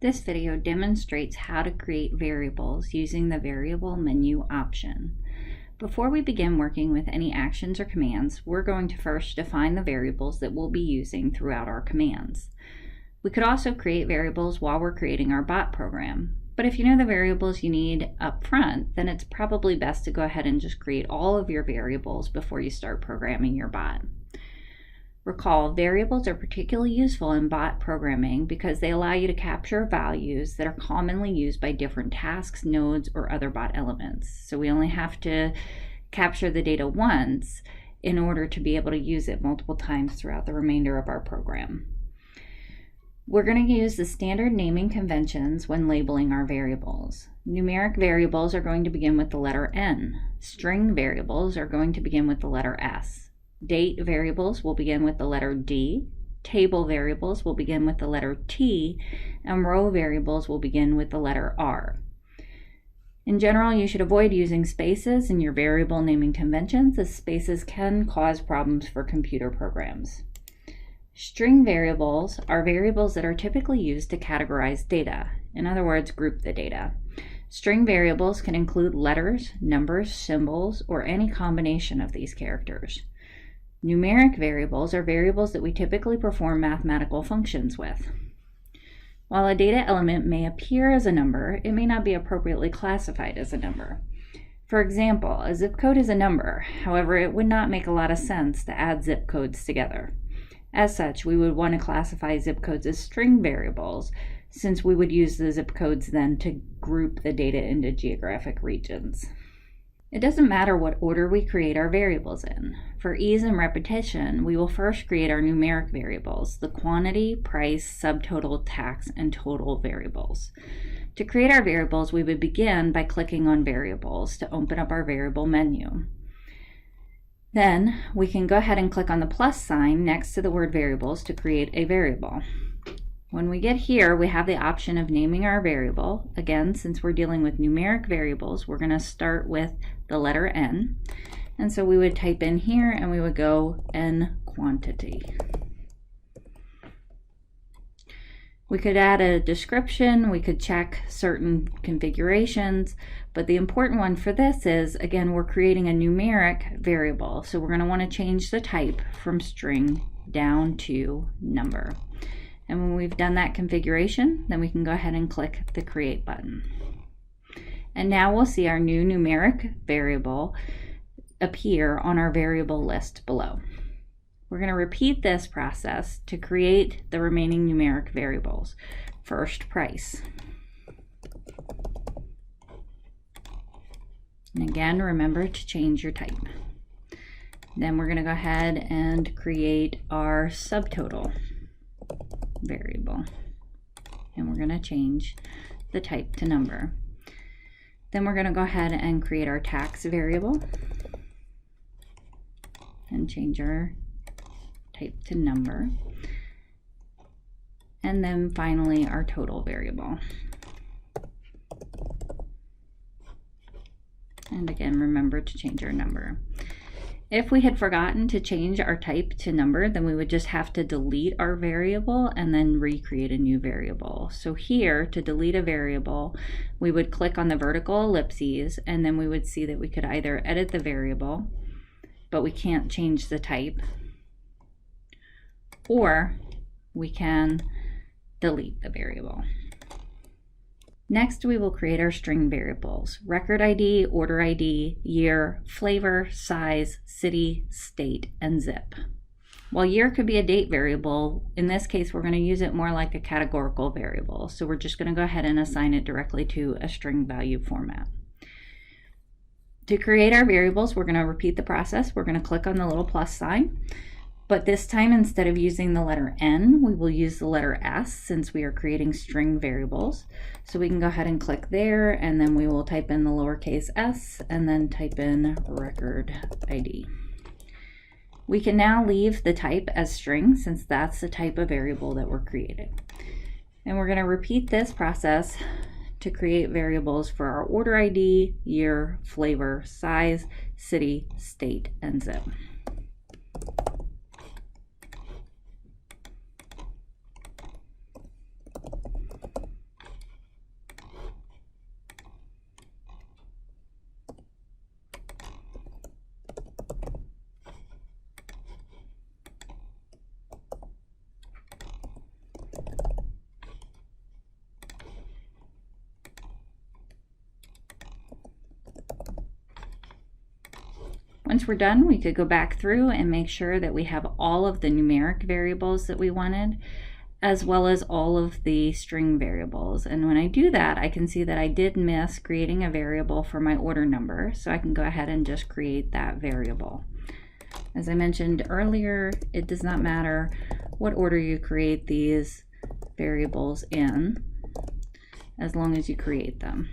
This video demonstrates how to create variables using the variable menu option. Before we begin working with any actions or commands, we're going to first define the variables that we'll be using throughout our commands. We could also create variables while we're creating our bot program, but if you know the variables you need up front, then it's probably best to go ahead and just create all of your variables before you start programming your bot. Recall, variables are particularly useful in bot programming because they allow you to capture values that are commonly used by different tasks, nodes, or other bot elements. So we only have to capture the data once in order to be able to use it multiple times throughout the remainder of our program. We're going to use the standard naming conventions when labeling our variables. Numeric variables are going to begin with the letter N. String variables are going to begin with the letter S. Date variables will begin with the letter D, table variables will begin with the letter T, and row variables will begin with the letter R. In general, you should avoid using spaces in your variable naming conventions, as spaces can cause problems for computer programs. String variables are variables that are typically used to categorize data, in other words, group the data. String variables can include letters, numbers, symbols, or any combination of these characters. Numeric variables are variables that we typically perform mathematical functions with. While a data element may appear as a number, it may not be appropriately classified as a number. For example, a zip code is a number. However, it would not make a lot of sense to add zip codes together. As such, we would want to classify zip codes as string variables, since we would use the zip codes then to group the data into geographic regions. It doesn't matter what order we create our variables in. For ease and repetition, we will first create our numeric variables, the quantity, price, subtotal, tax, and total variables. To create our variables, we would begin by clicking on Variables to open up our variable menu. Then we can go ahead and click on the plus sign next to the word variables to create a variable. When we get here, we have the option of naming our variable. Again, since we're dealing with numeric variables, we're going to start with the letter N. And so we would type in here and we would go N quantity. We could add a description, we could check certain configurations, but the important one for this is, again, we're creating a numeric variable. So we're going to want to change the type from string down to number. And when we've done that configuration, then we can go ahead and click the Create button. And now we'll see our new numeric variable appear on our variable list below. We're going to repeat this process to create the remaining numeric variables. First, price. And again, remember to change your type. Then we're going to go ahead and create our subtotal variable, and we're going to change the type to number. Then we're going to go ahead and create our tax variable and change our type to number, and then finally our total variable. And again, remember to change our number. If we had forgotten to change our type to number, then we would just have to delete our variable and then recreate a new variable. So here, to delete a variable, we would click on the vertical ellipses, and then we would see that we could either edit the variable, but we can't change the type, or we can delete the variable. Next, we will create our string variables: record ID, order ID, year, flavor, size, city, state, and zip. While year could be a date variable, in this case we're going to use it more like a categorical variable. So we're just going to go ahead and assign it directly to a string value format. To create our variables, we're going to repeat the process. We're going to click on the little plus sign. But this time, instead of using the letter N, we will use the letter S, since we are creating string variables. So we can go ahead and click there, and then we will type in the lowercase s, and then type in record ID. We can now leave the type as string, since that's the type of variable that we're creating. And we're going to repeat this process to create variables for our order ID, year, flavor, size, city, state, and zip. Once we're done, we could go back through and make sure that we have all of the numeric variables that we wanted, as well as all of the string variables. And when I do that, I can see that I did miss creating a variable for my order number, so I can go ahead and just create that variable. As I mentioned earlier, it does not matter what order you create these variables in, as long as you create them.